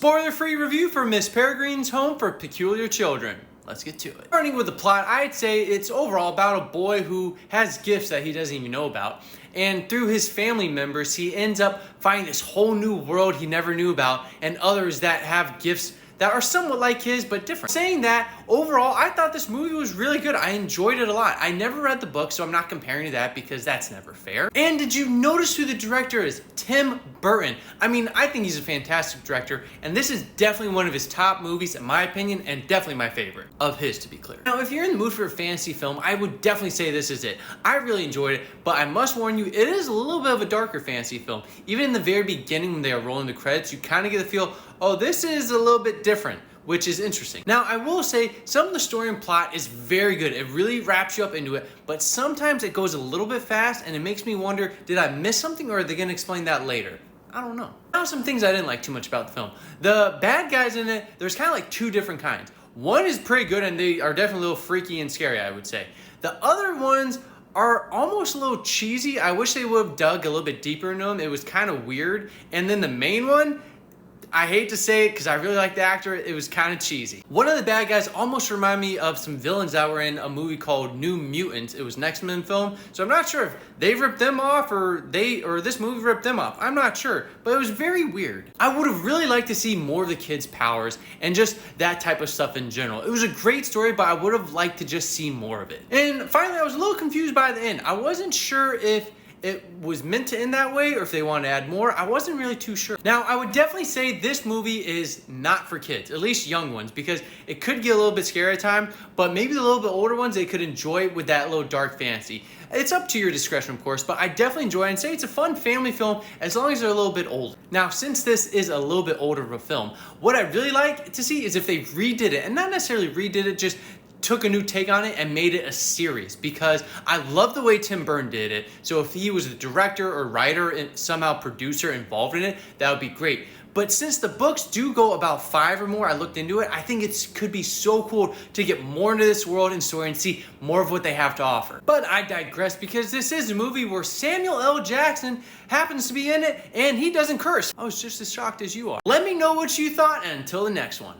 spoiler-free review for Miss Peregrine's Home for Peculiar Children. Let's get to it. Starting with the plot, I'd say it's overall about a boy who has gifts that he doesn't even know about. And through his family members, he ends up finding this whole new world he never knew about, and others that have gifts that are somewhat like his, but different. Saying that, overall, I thought this movie was really good. I enjoyed it a lot. I never read the book, so I'm not comparing to that because that's never fair. And did you notice who the director is? Tim Burton. I mean, I think he's a fantastic director, and this is definitely one of his top movies, in my opinion, and definitely my favorite of his, to be clear. Now, if you're in the mood for a fantasy film, I would definitely say this is it. I really enjoyed it, but I must warn you, it is a little bit of a darker fantasy film. Even in the very beginning, when they are rolling the credits, you kind of get the feel, oh, this is a little bit different, which is interesting. Now, I will say some of the story and plot is very good. It really wraps you up into it, but sometimes it goes a little bit fast and it makes me wonder, did I miss something or are they gonna explain that later? I don't know. Now, some things I didn't like too much about the film. The bad guys in it, there's kind of like two different kinds. One is pretty good and they are definitely a little freaky and scary, I would say. The other ones are almost a little cheesy. I wish they would have dug a little bit deeper into them. It was kind of weird. And then the main one, I hate to say it because I really like the actor, it was kind of cheesy. One of the bad guys almost reminded me of some villains that were in a movie called New Mutants. It was an X-Men film, so I'm not sure if they ripped them off or this movie ripped them off. I'm not sure, but it was very weird. I would have really liked to see more of the kids' powers and just that type of stuff in general. It was a great story, but I would have liked to just see more of it. And finally, I was a little confused by the end. I wasn't sure if it was meant to end that way or if they want to add more. I wasn't really too sure. Now, I would definitely say this movie is not for kids, at least young ones, because it could get a little bit scary at times, but maybe the little bit older ones, they could enjoy it with that little dark fantasy. It's up to your discretion, of course, but I definitely enjoy it and say it's a fun family film as long as they're a little bit older. Now, since this is a little bit older of a film, what I'd really like to see is if they redid it, and not necessarily redid it, just took a new take on it and made it a series, because I love the way Tim Burton did it. So if he was the director or writer and somehow producer involved in it, that would be great. But since the books do go about 5 or more, I looked into it, I think it could be so cool to get more into this world and story and see more of what they have to offer. But I digress because this is a movie where Samuel L. Jackson happens to be in it and he doesn't curse. I was just as shocked as you are. Let me know what you thought, and until the next one.